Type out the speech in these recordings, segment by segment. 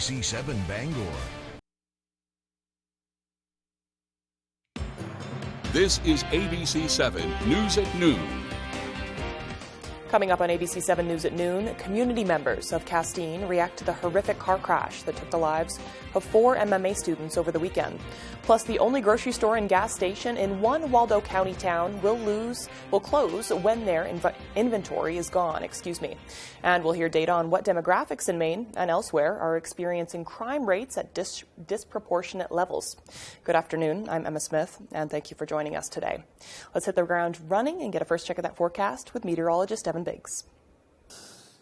ABC7 Bangor. This is ABC7 News at Noon. Coming up on ABC7 News at Noon, community members of Castine react to the horrific car crash that took the lives of 4 MMA students over the weekend. Plus, the only grocery store and gas station in one Waldo County town will close when their inventory is gone. And we'll hear data on what demographics in Maine and elsewhere are experiencing crime rates at disproportionate levels. Good afternoon. I'm Emma Smith, and thank you for joining us today. Let's hit the ground running and get a first check of that forecast with meteorologist Evan Biggs.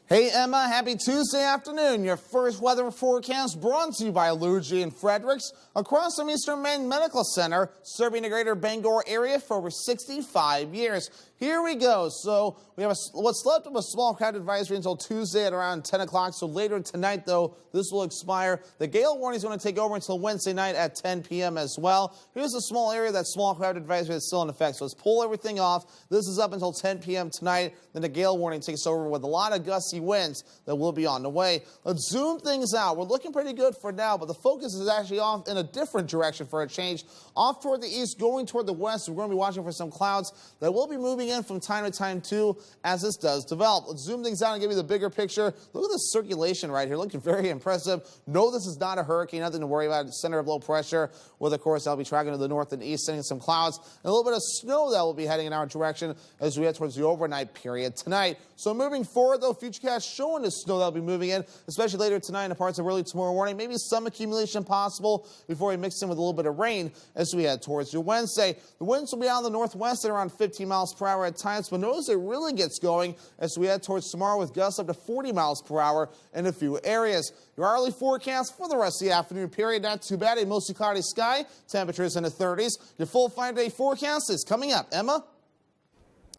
Hey Emma, happy Tuesday afternoon. Your first weather forecast brought to you by Luigi and Fredericks across from Eastern Maine Medical Center, serving the greater Bangor area for over 65 years. Here we go. So we have what's left of a small crowd advisory until Tuesday at around 10 o'clock. So later tonight, though, this will expire. The gale warning is going to take over until Wednesday night at 10 p.m. as well. Here's a small area that small crowd advisory is still in effect. So let's pull everything off. This is up until 10 p.m. tonight. Then the gale warning takes over with a lot of gusty winds that will be on the way. Let's zoom things out. We're looking pretty good for now, but the focus is actually off in a different direction for a change. Off toward the east, going toward the west. We're going to be watching for some clouds that will be moving in from time to time too as this does develop. Let's zoom things out and give you the bigger picture. Look at the circulation right here, looking very impressive. No, this is not a hurricane, nothing to worry about. Center of low pressure with, of course, I'll be tracking to the north and east, sending some clouds and a little bit of snow that will be heading in our direction as we head towards the overnight period tonight. So moving forward, though, Futurecast showing the snow that will be moving in, especially later tonight and parts of early tomorrow morning. Maybe some accumulation possible before we mix in with a little bit of rain as we head towards your Wednesday. The winds will be out in the northwest at around 15 miles per hour at times, but notice it really gets going as we head towards tomorrow with gusts up to 40 miles per hour in a few areas. Your hourly forecast for the rest of the afternoon period, not too bad. A mostly cloudy sky, temperatures in the 30s. Your full 5-day forecast is coming up. Emma?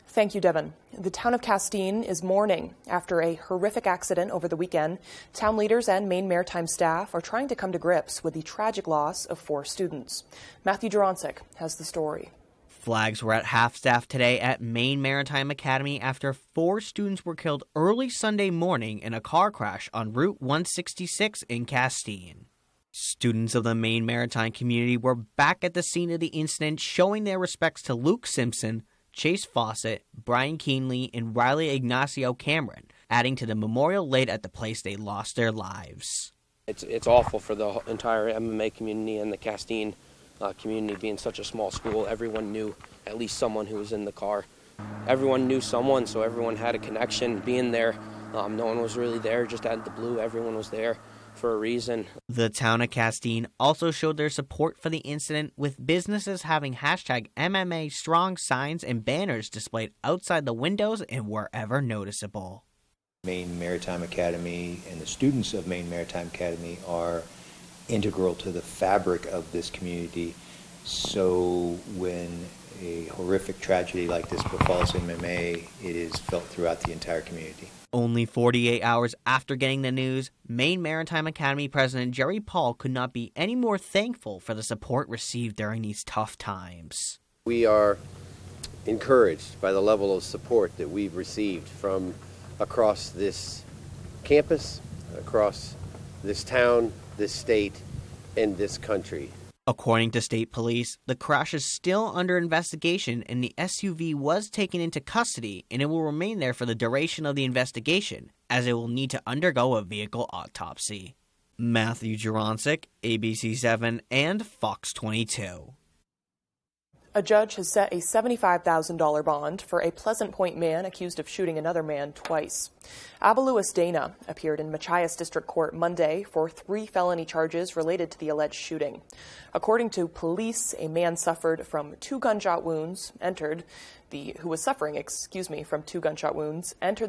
Thank you, Devin. The town of Castine is mourning after a horrific accident over the weekend. Town leaders and Maine Maritime staff are trying to come to grips with the tragic loss of 4 students. Matthew Juronsik has the story. Flags were at half-staff today at Maine Maritime Academy after 4 students were killed early Sunday morning in a car crash on Route 166 in Castine. Students of the Maine Maritime community were back at the scene of the incident, showing their respects to Luke Simpson, Chase Fawcett, Brian Keenley, and Riley Ignacio Cameron, adding to the memorial laid at the place they lost their lives. It's awful for the entire MMA community and the Castine community being such a small school. Everyone knew at least someone who was in the car. Everyone knew someone, so everyone had a connection being there. No one was really there, just out of the blue. Everyone was there for a reason. The town of Castine also showed their support for the incident, with businesses having hashtag MMA strong signs and banners displayed outside the windows and wherever noticeable. Maine Maritime Academy and the students of Maine Maritime Academy are integral to the fabric of this community. So when a horrific tragedy like this befalls MMA, it is felt throughout the entire community. Only 48 hours after getting the news, Maine Maritime Academy President Jerry Paul could not be any more thankful for the support received during these tough times. We are encouraged by the level of support that we've received from across this campus, across this town, this state, and this country. According to state police, the crash is still under investigation and the SUV was taken into custody, and it will remain there for the duration of the investigation, as it will need to undergo a vehicle autopsy. Matthew Juronsik, ABC7 and Fox 22. A judge has set a $75,000 bond for a Pleasant Point man accused of shooting another man twice. Abaluis Dana appeared in Machias District Court Monday for 3 felony charges related to the alleged shooting. According to police, a man suffered from 2 gunshot wounds, entered the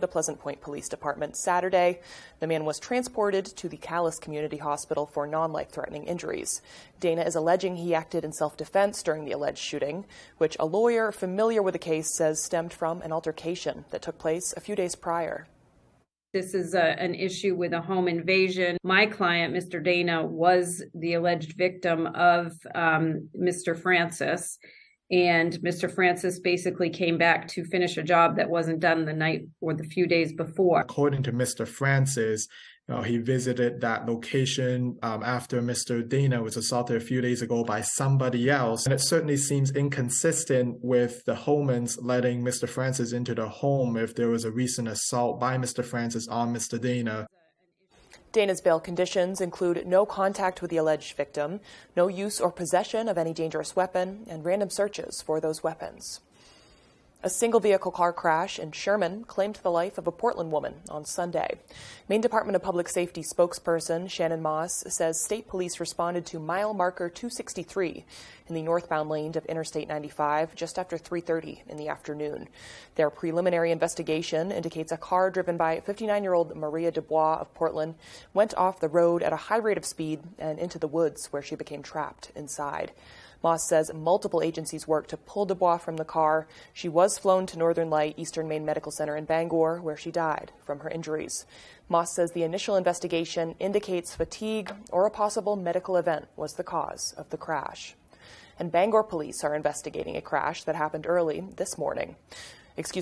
Pleasant Point Police Department Saturday. The man was transported to the Calais Community Hospital for non-life-threatening injuries. Dana is alleging he acted in self-defense during the alleged shooting, which a lawyer familiar with the case says stemmed from an altercation that took place a few days prior. This is an issue with a home invasion. My client, Mr. Dana, was the alleged victim of Mr. Francis. And Mr. Francis basically came back to finish a job that wasn't done the night or the few days before. According to Mr. Francis, He visited that location after Mr. Dana was assaulted a few days ago by somebody else. And it certainly seems inconsistent with the Holmans letting Mr. Francis into the home if there was a recent assault by Mr. Francis on Mr. Dana. Dana's bail conditions include no contact with the alleged victim, no use or possession of any dangerous weapon, and random searches for those weapons. A single-vehicle car crash in Sherman claimed the life of a Portland woman on Sunday. Maine Department of Public Safety spokesperson Shannon Moss says state police responded to mile marker 263 in the northbound lane of Interstate 95 just after 3:30 in the afternoon. Their preliminary investigation indicates a car driven by 59-year-old Maria Dubois of Portland went off the road at a high rate of speed and into the woods where she became trapped inside. Moss says multiple agencies worked to pull Dubois from the car. She was flown to Northern Light Eastern Maine Medical Center in Bangor, where she died from her injuries. Moss says the initial investigation indicates fatigue or a possible medical event was the cause of the crash. And Bangor police are investigating a crash that happened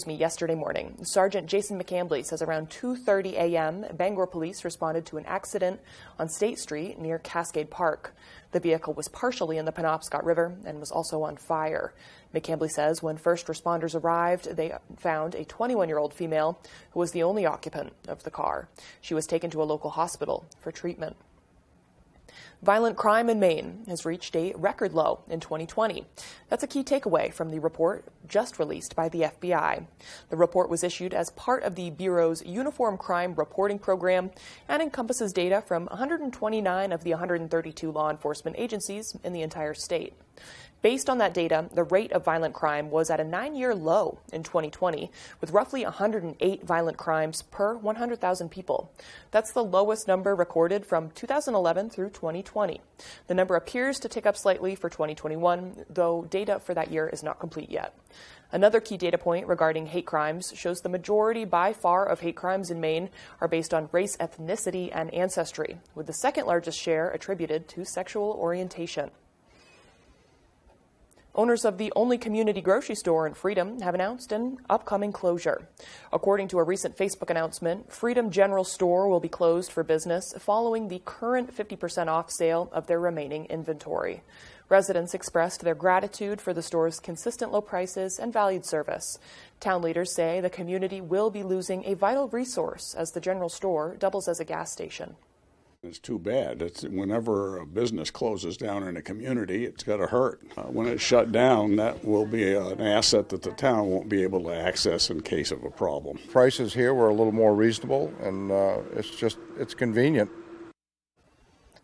yesterday morning. Sergeant Jason McCambly says around 2:30 a.m., Bangor police responded to an accident on State Street near Cascade Park. The vehicle was partially in the Penobscot River and was also on fire. McCambly says when first responders arrived, they found a 21-year-old female who was the only occupant of the car. She was taken to a local hospital for treatment. Violent crime in Maine has reached a record low in 2020. That's a key takeaway from the report just released by the FBI. The report was issued as part of the Bureau's Uniform Crime Reporting Program and encompasses data from 129 of the 132 law enforcement agencies in the entire state. Based on that data, the rate of violent crime was at a 9-year low in 2020, with roughly 108 violent crimes per 100,000 people. That's the lowest number recorded from 2011 through 2020. The number appears to tick up slightly for 2021, though data for that year is not complete yet. Another key data point regarding hate crimes shows the majority by far of hate crimes in Maine are based on race, ethnicity, and ancestry, with the second largest share attributed to sexual orientation. Owners of the only community grocery store in Freedom have announced an upcoming closure. According to a recent Facebook announcement, Freedom General Store will be closed for business following the current 50% off sale of their remaining inventory. Residents expressed their gratitude for the store's consistent low prices and valued service. Town leaders say the community will be losing a vital resource as the general store doubles as a gas station. It's too bad. Whenever a business closes down in a community, it's got to hurt. When it's shut down, that will be an asset that the town won't be able to access in case of a problem. Prices here were a little more reasonable, and it's convenient.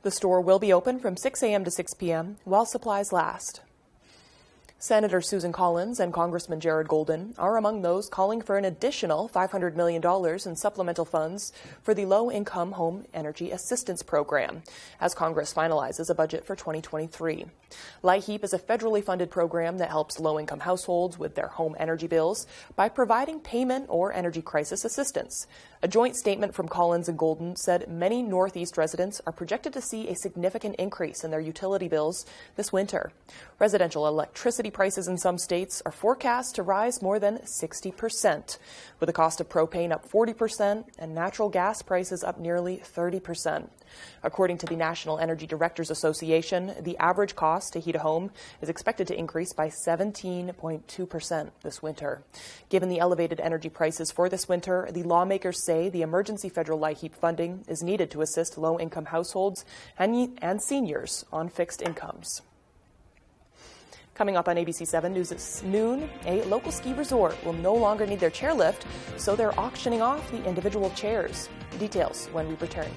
The store will be open from 6 a.m. to 6 p.m. while supplies last. Senator Susan Collins and Congressman Jared Golden are among those calling for an additional $500 million in supplemental funds for the Low-Income Home Energy Assistance Program as Congress finalizes a budget for 2023. LIHEAP is a federally funded program that helps low-income households with their home energy bills by providing payment or energy crisis assistance. A joint statement from Collins and Golden said many Northeast residents are projected to see a significant increase in their utility bills this winter. Residential electricity prices in some states are forecast to rise more than 60%, with the cost of propane up 40% and natural gas prices up nearly 30%. According to the National Energy Directors Association, the average cost to heat a home is expected to increase by 17.2% this winter. Given the elevated energy prices for this winter, the lawmakers say the emergency federal LIHEAP funding is needed to assist low-income households and seniors on fixed incomes. Coming up on ABC 7 News at noon, a local ski resort will no longer need their chairlift, so they're auctioning off the individual chairs. Details when we return.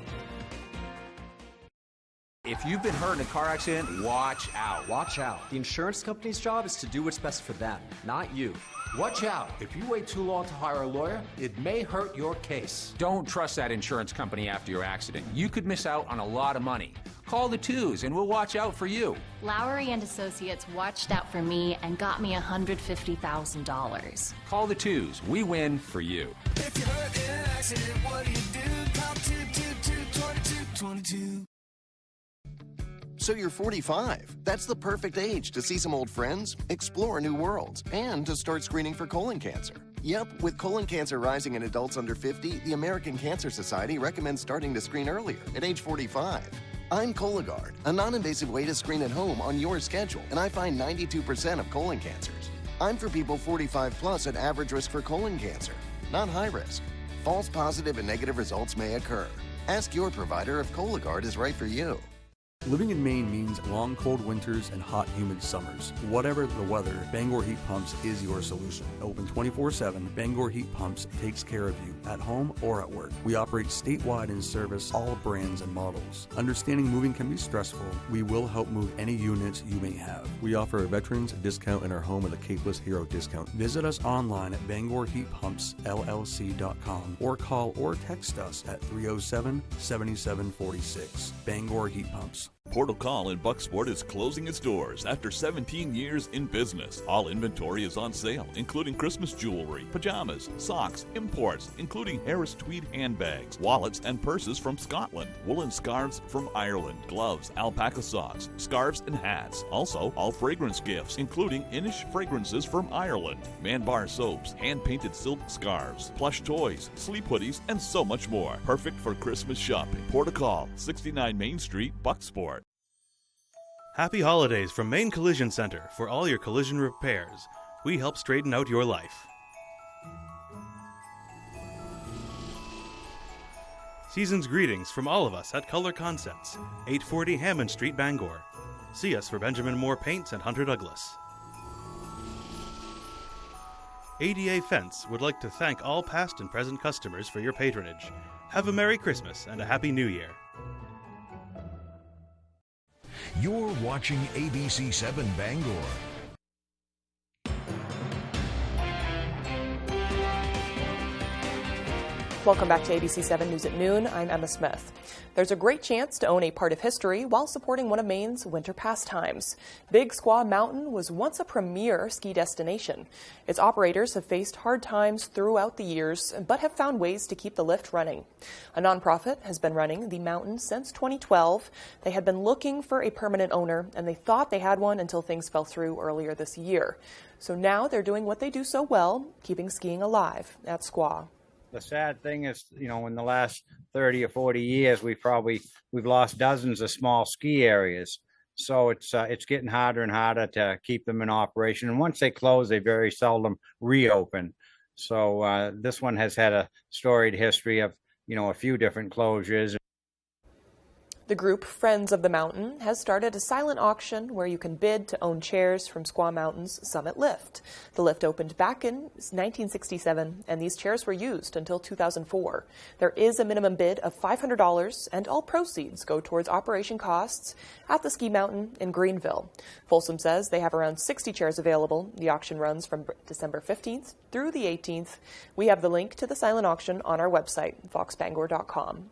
If you've been hurt in a car accident, watch out. Watch out. The insurance company's job is to do what's best for them, not you. Watch out. If you wait too long to hire a lawyer, it may hurt your case. Don't trust that insurance company after your accident. You could miss out on a lot of money. Call the Twos and we'll watch out for you. Lowry and Associates watched out for me and got me $150,000. Call the Twos. We win for you. If you're hurt in an accident, what do you do? Call 222-2222. So you're 45. That's the perfect age to see some old friends, explore new worlds, and to start screening for colon cancer. Yep, with colon cancer rising in adults under 50, the American Cancer Society recommends starting to screen earlier, at age 45. I'm Cologuard, a non-invasive way to screen at home on your schedule, and I find 92% of colon cancers. I'm for people 45 plus at average risk for colon cancer, not high risk. False positive and negative results may occur. Ask your provider if Cologuard is right for you. Living in Maine means long, cold winters and hot, humid summers. Whatever the weather, Bangor Heat Pumps is your solution. Open 24/7, Bangor Heat Pumps takes care of you at home or at work. We operate statewide and service all brands and models. Understanding moving can be stressful. We will help move any units you may have. We offer a veterans discount in our home with a Capeless Hero discount. Visit us online at BangorHeatPumpsLLC.com or call or text us at 307-7746. Bangor Heat Pumps. Portal Call in Bucksport is closing its doors after 17 years in business. All inventory is on sale, including Christmas jewelry, pajamas, socks, imports, including Harris tweed handbags, wallets and purses from Scotland, woolen scarves from Ireland, gloves, alpaca socks, scarves and hats. Also, all fragrance gifts, including Inish fragrances from Ireland, Man Bar soaps, hand-painted silk scarves, plush toys, sleep hoodies, and so much more. Perfect for Christmas shopping. Portal Call, 69 Main Street, Bucksport. Happy holidays from Maine Collision Center for all your collision repairs. We help straighten out your life. Season's greetings from all of us at Color Concepts, 840 Hammond Street, Bangor. See us for Benjamin Moore Paints and Hunter Douglas. ADA Fence would like to thank all past and present customers for your patronage. Have a Merry Christmas and a Happy New Year. You're watching ABC 7 Bangor. Welcome back to ABC 7 News at Noon. I'm Emma Smith. There's a great chance to own a part of history while supporting one of Maine's winter pastimes. Big Squaw Mountain was once a premier ski destination. Its operators have faced hard times throughout the years, but have found ways to keep the lift running. A nonprofit has been running the mountain since 2012. They had been looking for a permanent owner, and they thought they had one until things fell through earlier this year. So now they're doing what they do so well, keeping skiing alive at Squaw. The sad thing is, you know, in the last 30 or 40 years, we've lost dozens of small ski areas. So it's getting harder and harder to keep them in operation. And once they close, they very seldom reopen. So this one has had a storied history of, you know, a few different closures. The group Friends of the Mountain has started a silent auction where you can bid to own chairs from Squaw Mountain's Summit Lift. The lift opened back in 1967, and these chairs were used until 2004. There is a minimum bid of $500, and all proceeds go towards operation costs at the ski mountain in Greenville. Folsom says they have around 60 chairs available. The auction runs from December 15th through the 18th. We have the link to the silent auction on our website, foxbangor.com.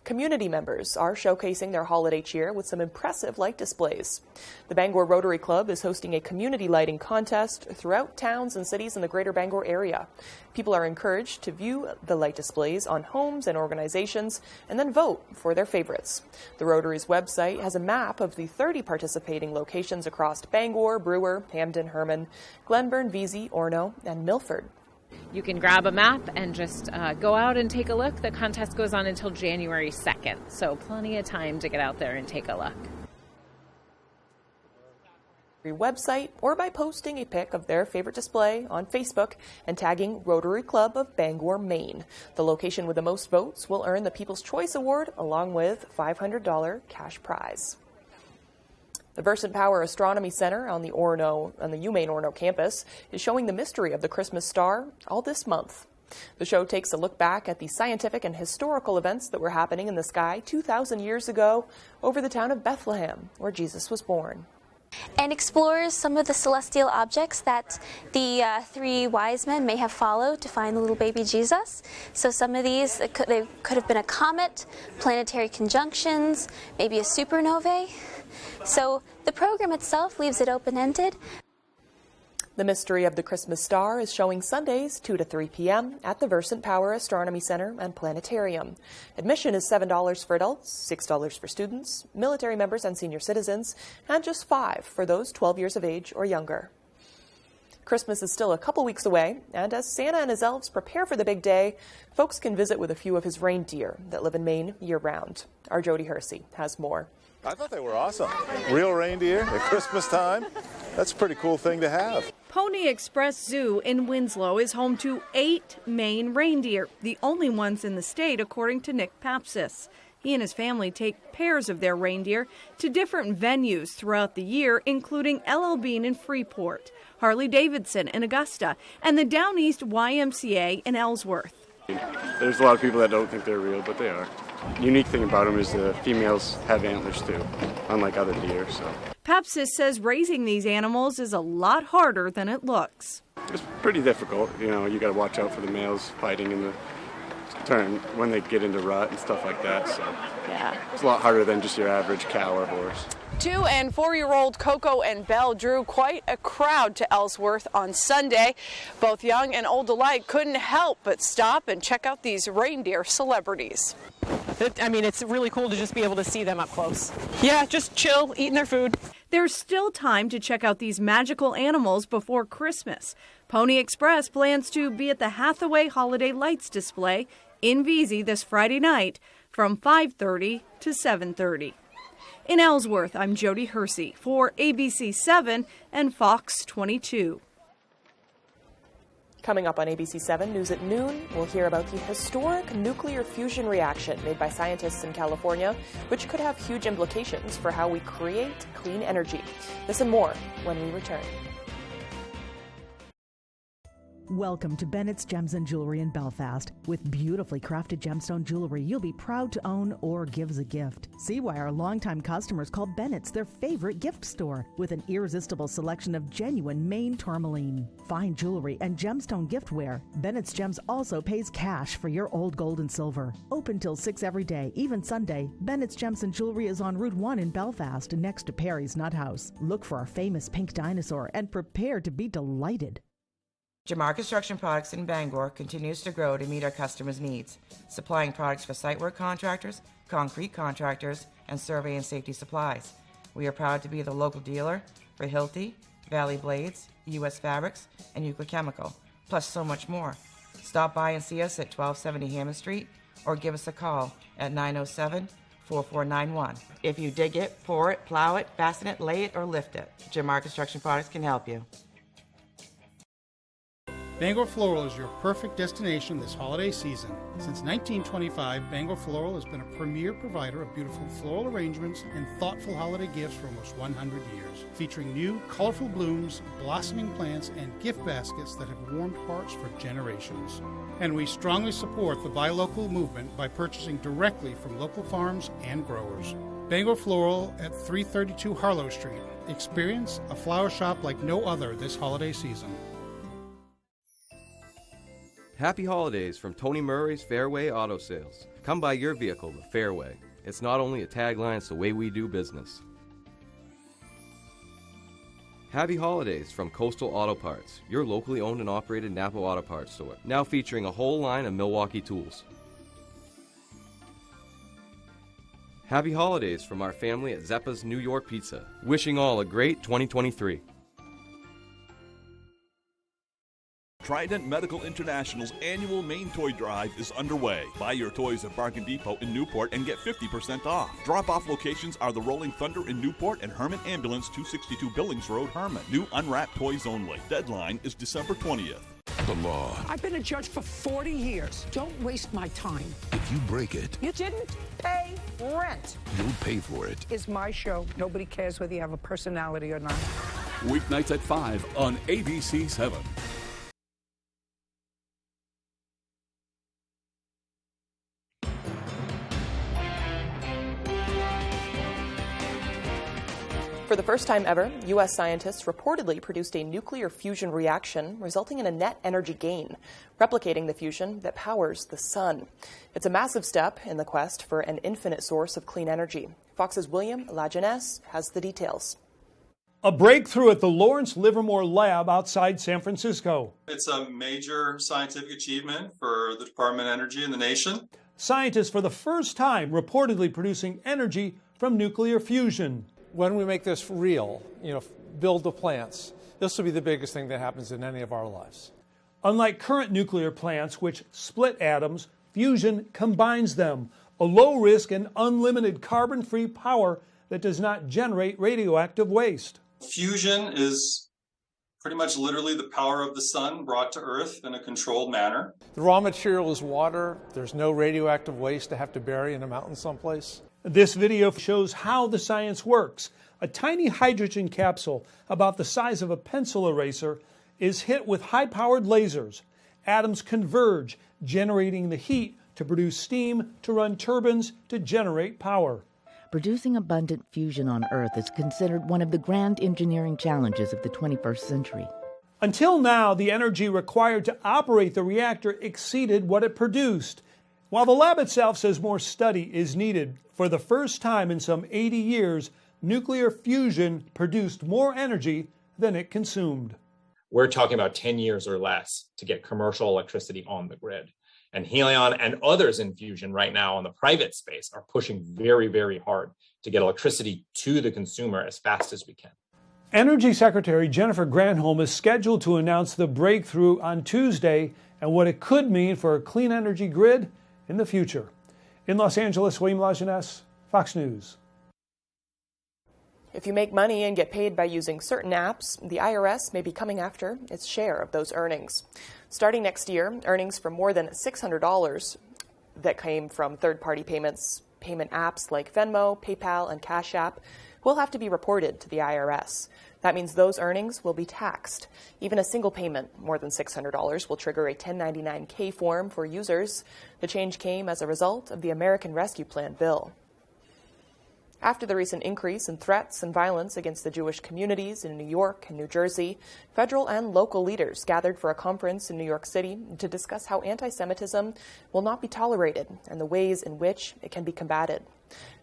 Community members are showcasing their holiday cheer with some impressive light displays. The Bangor Rotary Club is hosting a community lighting contest throughout towns and cities in the greater Bangor area. People are encouraged to view the light displays on homes and organizations and then vote for their favorites. The Rotary's website has a map of the 30 participating locations across Bangor, Brewer, Hamden, Herman, Glenburn, Vesey, Orono, and Milford. You can grab a map and just go out and take a look. The contest goes on until January 2nd, so plenty of time to get out there and take a look. Website or by posting a pic of their favorite display on Facebook and tagging Rotary Club of Bangor, Maine. The location with the most votes will earn the People's Choice Award along with $500 cash prize. The Versant Power Astronomy Center on the UMaine Orono campus is showing the mystery of the Christmas star all this month. The show takes a look back at the scientific and historical events that were happening in the sky 2,000 years ago over the town of Bethlehem, where Jesus was born. And explores some of the celestial objects that the three wise men may have followed to find the little baby Jesus. So some of these, they could have been a comet, planetary conjunctions, maybe a supernovae. So the program itself leaves it open-ended. The Mystery of the Christmas Star is showing Sundays 2 to 3 p.m. at the Versant Power Astronomy Center and Planetarium. Admission is $7 for adults, $6 for students, military members and senior citizens, and just $5 for those 12 years of age or younger. Christmas is still a couple weeks away, and as Santa and his elves prepare for the big day, folks can visit with a few of his reindeer that live in Maine year-round. Our Jody Hersey has more. I thought they were awesome. Real reindeer at Christmas time. That's a pretty cool thing to have. Pony Express Zoo in Winslow is home to 8 Maine reindeer, the only ones in the state, according to Nick Papsis. He and his family take pairs of their reindeer to different venues throughout the year, including LL Bean in Freeport, Harley-Davidson in Augusta, and the Down East YMCA in Ellsworth. There's a lot of people that don't think they're real, but they are. The unique thing about them is the females have antlers too, unlike other deer. So Papsis says raising these animals is a lot harder than it looks. it's pretty difficult. You know, you got to watch out for the males fighting in the turn when they get into rut and stuff like that. So yeah, it's a lot harder than just your average cow or horse. 2- and 4-year-old Coco and Belle drew quite a crowd to Ellsworth on Sunday. Both young and old alike couldn't help but stop and check out these reindeer celebrities. It's really cool to just be able to see them up close. Yeah, just chill, eating their food. There's still time to check out these magical animals before Christmas. Pony Express plans to be at the Hathaway Holiday Lights display in Vesey this Friday night from 5:30 to 7:30. In Ellsworth, I'm Jody Hersey for ABC 7 and Fox 22. Coming up on ABC 7 News at noon, we'll hear about the historic nuclear fusion reaction made by scientists in California, which could have huge implications for how we create clean energy. This and more when we return. Welcome to Bennett's Gems and Jewelry in Belfast. With beautifully crafted gemstone jewelry you'll be proud to own or give as a gift. See why our longtime customers call Bennett's their favorite gift store, with an irresistible selection of genuine Maine tourmaline. Fine jewelry and gemstone giftware. Bennett's Gems also pays cash for your old gold and silver. Open till 6 every day, even Sunday. Bennett's Gems and Jewelry is on Route 1 in Belfast, next to Perry's Nut House. Look for our famous pink dinosaur and prepare to be delighted. Jamar Construction Products in Bangor continues to grow to meet our customers' needs, supplying products for site work contractors, concrete contractors, and survey and safety supplies. We are proud to be the local dealer for Hilti, Valley Blades, U.S. Fabrics, and Euclid Chemical, plus so much more. Stop by and see us at 1270 Hammond Street or give us a call at 907-4491. If you dig it, pour it, plow it, fasten it, lay it, or lift it, Jamar Construction Products can help you. Bangor Floral is your perfect destination this holiday season. Since 1925, Bangor Floral has been a premier provider of beautiful floral arrangements and thoughtful holiday gifts for almost 100 years, featuring new, colorful blooms, blossoming plants, and gift baskets that have warmed hearts for generations. And we strongly support the Buy Local movement by purchasing directly from local farms and growers. Bangor Floral at 332 Harlow Street. Experience a flower shop like no other this holiday season. Happy holidays from Tony Murray's Fairway Auto Sales. Come buy your vehicle the Fairway. It's not only a tagline, it's the way we do business. Happy holidays from Coastal Auto Parts, your locally owned and operated Napa Auto Parts store, now featuring a whole line of Milwaukee tools. Happy holidays from our family at Zeppa's New York Pizza. Wishing all a great 2023. Trident Medical International's annual Maine Toy Drive is underway. Buy your toys at Bargain Depot in Newport and get 50% off. Drop-off locations are the Rolling Thunder in Newport and Herman Ambulance, 262 Billings Road, Herman. New unwrapped toys only. Deadline is December 20th. The law. I've been a judge for 40 years. Don't waste my time. If you break it, You didn't pay rent. you'll pay for it. It's my show. Nobody cares whether you have a personality or not. Weeknights at 5 on ABC 7. For the first time ever, U.S. scientists reportedly produced a nuclear fusion reaction, resulting in a net energy gain, replicating the fusion that powers the sun. It's a massive step in the quest for an infinite source of clean energy. Fox's William Lajeunesse has the details. A breakthrough at the Lawrence Livermore Lab outside San Francisco. It's a major scientific achievement for the Department of Energy and the nation. Scientists for the first time reportedly producing energy from nuclear fusion. When we make this real, build the plants, this will be the biggest thing that happens in any of our lives. Unlike current nuclear plants, which split atoms, fusion combines them, a low-risk and unlimited carbon-free power that does not generate radioactive waste. Fusion is pretty much literally the power of the sun brought to Earth in a controlled manner. The raw material is water. There's no radioactive waste to have to bury in a mountain someplace. This video shows how the science works. A tiny hydrogen capsule about the size of a pencil eraser is hit with high-powered lasers. Atoms converge, generating the heat to produce steam to run turbines to generate power. Producing abundant fusion on Earth is considered one of the grand engineering challenges of the 21st century. Until now, the energy required to operate the reactor exceeded what it produced. While the lab itself says more study is needed, for the first time in some 80 years, nuclear fusion produced more energy than it consumed. We're talking about 10 years or less to get commercial electricity on the grid. And Helion and others in fusion right now in the private space are pushing very, very hard to get electricity to the consumer as fast as we can. Energy Secretary Jennifer Granholm is scheduled to announce the breakthrough on Tuesday and what it could mean for a clean energy grid in the future. In Los Angeles, William Lajeunesse, Fox News. If you make money and get paid by using certain apps, the IRS may be coming after its share of those earnings. Starting next year, earnings from more than $600 that came from third-party payment apps like Venmo, PayPal, and Cash App will have to be reported to the IRS. That means those earnings will be taxed. Even a single payment, more than $600, will trigger a 1099-K form for users. The change came as a result of the American Rescue Plan bill. After the recent increase in threats and violence against the Jewish communities in New York and New Jersey, federal and local leaders gathered for a conference in New York City to discuss how anti-Semitism will not be tolerated and the ways in which it can be combated.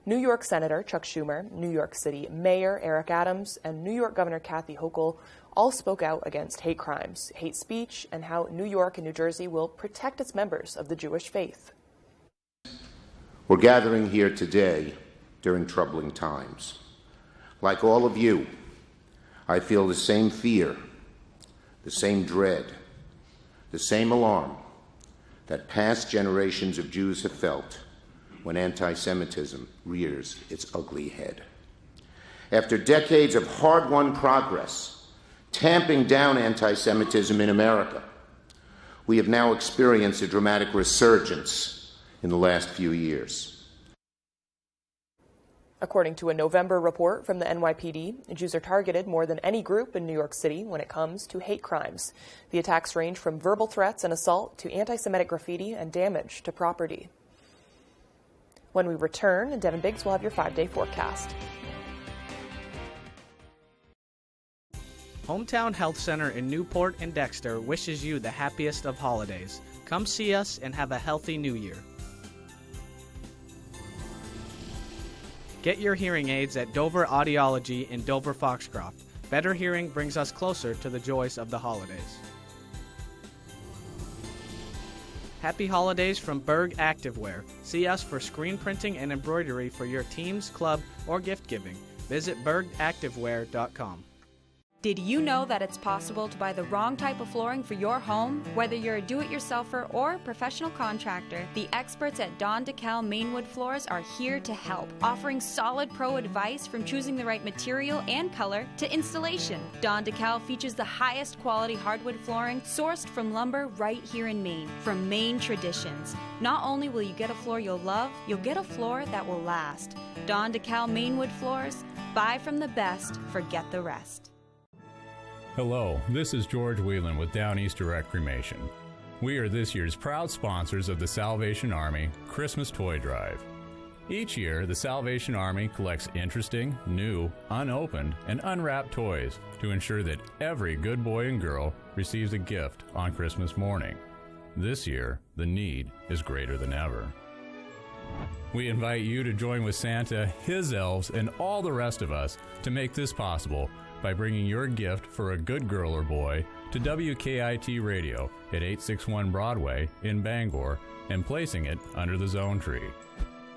New York Senator Chuck Schumer, New York City Mayor Eric Adams, and New York Governor Kathy Hochul all spoke out against hate crimes, hate speech, and how New York and New Jersey will protect its members of the Jewish faith. We're gathering here today during troubling times. Like all of you, I feel the same fear, the same dread, the same alarm that past generations of Jews have felt when anti-Semitism rears its ugly head. After decades of hard-won progress, tamping down anti-Semitism in America, we have now experienced a dramatic resurgence in the last few years. According to a November report from the NYPD, Jews are targeted more than any group in New York City when it comes to hate crimes. The attacks range from verbal threats and assault to anti-Semitic graffiti and damage to property. When we return, Devin Biggs will have your 5-day forecast. Hometown Health Center in Newport and Dexter wishes you the happiest of holidays. Come see us and have a healthy new year. Get your hearing aids at Dover Audiology in Dover Foxcroft. Better hearing brings us closer to the joys of the holidays. Happy holidays from Berg Activewear. See us for screen printing and embroidery for your teams, club, or gift giving. Visit bergactivewear.com. Did you know that it's possible to buy the wrong type of flooring for your home? Whether you're a do-it-yourselfer or professional contractor, the experts at Don DeKalb Mainwood Floors are here to help, offering solid pro advice from choosing the right material and color to installation. Don DeKalb features the highest quality hardwood flooring sourced from lumber right here in Maine, from Maine traditions. Not only will you get a floor you'll love, you'll get a floor that will last. Don DeKalb Mainwood Floors, buy from the best, forget the rest. Hello, this is George Whelan with Down East Direct Cremation. We are this year's proud sponsors of the Salvation Army Christmas Toy Drive. Each year, the Salvation Army collects interesting, new, unopened, and unwrapped toys to ensure that every good boy and girl receives a gift on Christmas morning. This year, the need is greater than ever. We invite you to join with Santa, his elves, and all the rest of us to make this possible by bringing your gift for a good girl or boy to WKIT Radio at 861 Broadway in Bangor and placing it under the Zone Tree.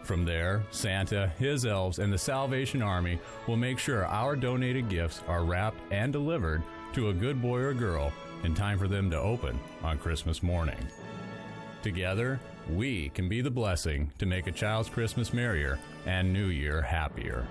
From there, Santa, his elves, and the Salvation Army will make sure our donated gifts are wrapped and delivered to a good boy or girl in time for them to open on Christmas morning. Together, we can be the blessing to make a child's Christmas merrier and New Year happier.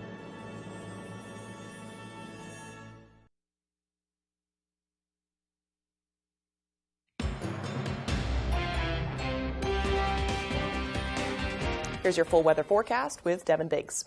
Here's your full weather forecast with Devin Biggs.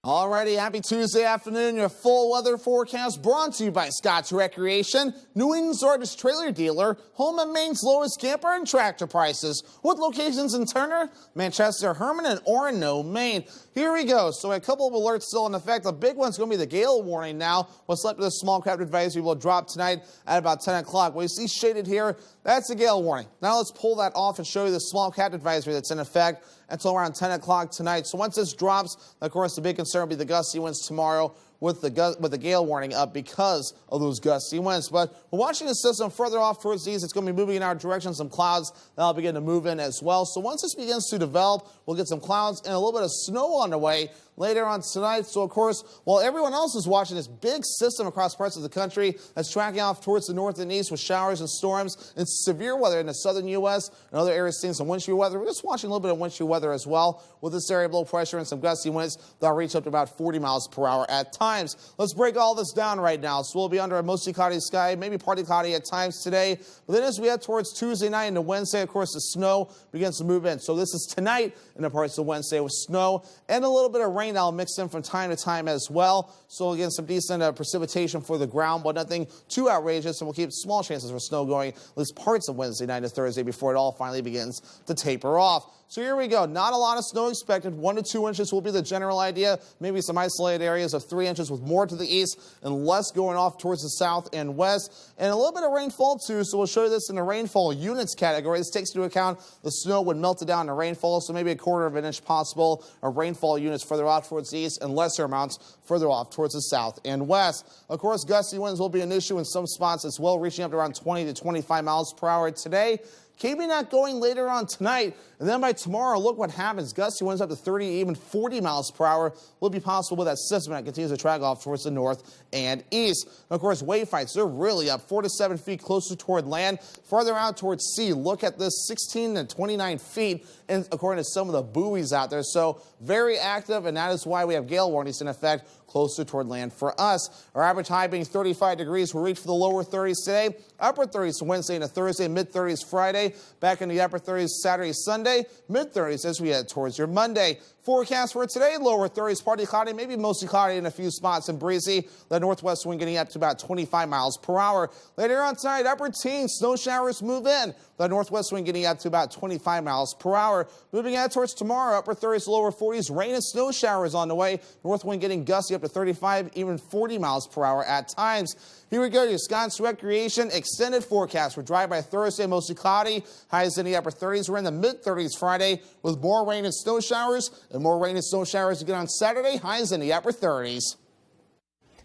Alrighty, happy Tuesday afternoon. Your full weather forecast brought to you by Scott's Recreation, New England's largest trailer dealer, home and Maine's lowest camper and tractor prices, with locations in Turner, Manchester, Herman, and Orono, Maine. Here we go. So a couple of alerts still in effect. The big one's going to be the gale warning now. What's left of the small craft advisory will drop tonight at about 10 o'clock. What you see shaded here, that's the gale warning. Now let's pull that off and show you the small craft advisory that's in effect until around 10 o'clock tonight. So once this drops, of course, the big concern will be the gusty winds tomorrow with the gale warning up because of those gusty winds. But we're watching the system further off towards the east. It's going to be moving in our direction. Some clouds that'll begin to move in as well. So once this begins to develop, we'll get some clouds and a little bit of snow on the way later on tonight. So, of course, while everyone else is watching this big system across parts of the country that's tracking off towards the north and east with showers and storms and severe weather in the southern U.S. and other areas seeing some wind shear weather, we're just watching a little bit of wind shear weather as well with this area of low pressure and some gusty winds that'll reach up to about 40 miles per hour at times. Let's break all this down right now. So we'll be under a mostly cloudy sky, maybe partly cloudy at times today. But then as we head towards Tuesday night into Wednesday, of course, the snow begins to move in. So this is tonight in the parts of Wednesday with snow and a little bit of rain that'll mix in from time to time as well. So again, some decent precipitation for the ground, but nothing too outrageous. And we'll keep small chances for snow going at least parts of Wednesday night to Thursday before it all finally begins to taper off. So here we go. Not a lot of snow expected. 1 to 2 inches will be the general idea. Maybe some isolated areas of 3 inches with more to the east and less going off towards the south and west. And a little bit of rainfall too. So we'll show you this in the rainfall units category. This takes into account the snow would melt it down to rainfall. So maybe a quarter of an inch possible of rainfall units further off towards the east and lesser amounts further off towards the south and west. Of course, gusty winds will be an issue in some spots as well, reaching up to around 20 to 25 miles per hour today. Keeping that going later on tonight, and then by tomorrow, look what happens. Gusty winds up to 30, even 40 miles per hour will be possible with that system that continues to track off towards the north and east. And of course, wave heights, they're really up 4 to 7 feet closer toward land. Farther out towards sea, look at this, 16 to 29 feet, and according to some of the buoys out there. So very active, and that is why we have gale warnings in effect closer toward land for us. Our average high being 35 degrees. We'll reach for the lower 30s today, upper 30s Wednesday into Thursday, mid-30s Friday, back in the upper 30s Saturday, Sunday, mid-30s as we head towards your Monday. Forecast for today, lower 30s, partly cloudy, maybe mostly cloudy in a few spots and breezy. The northwest wind getting up to about 25 miles per hour. Later on tonight, upper teens, snow showers move in. The northwest wind getting up to about 25 miles per hour. Moving out towards tomorrow, upper 30s, lower 40s, rain and snow showers on the way. North wind getting gusty up to 35, even 40 miles per hour at times. Here we go, your Scott's Recreation extended forecast. We're dry by Thursday, mostly cloudy. Highs in the upper 30s. We're in the mid-30s Friday with more rain and snow showers. And more rain and snow showers again on Saturday. Highs in the upper 30s.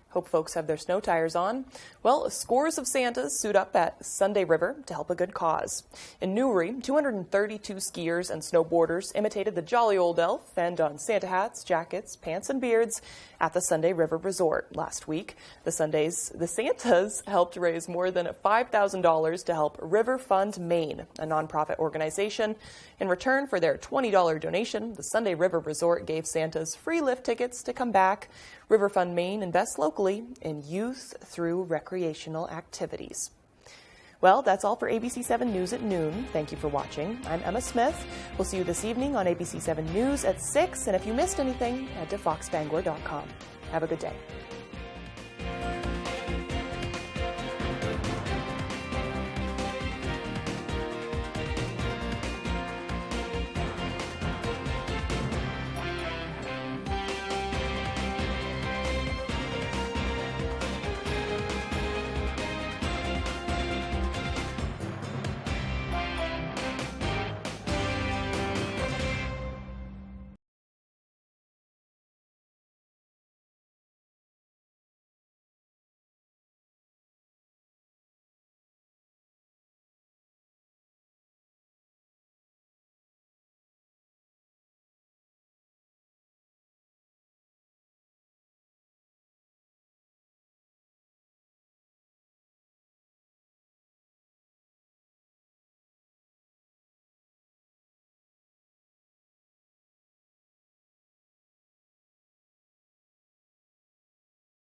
Hope folks have their snow tires on. Well, scores of Santas suit up at Sunday River to help a good cause. In Newry, 232 skiers and snowboarders imitated the jolly old elf and donned Santa hats, jackets, pants, and beards at the Sunday River Resort last week. The Santas helped raise more than $5,000 to help River Fund Maine, a nonprofit organization. In return for their $20 donation, the Sunday River Resort gave Santas free lift tickets to come back. River Fund Maine invests locally in youth through recreational activities. Well, that's all for ABC 7 News at noon. Thank you for watching. I'm Emma Smith. We'll see you this evening on ABC 7 News at 6. And if you missed anything, head to foxbangor.com. Have a good day.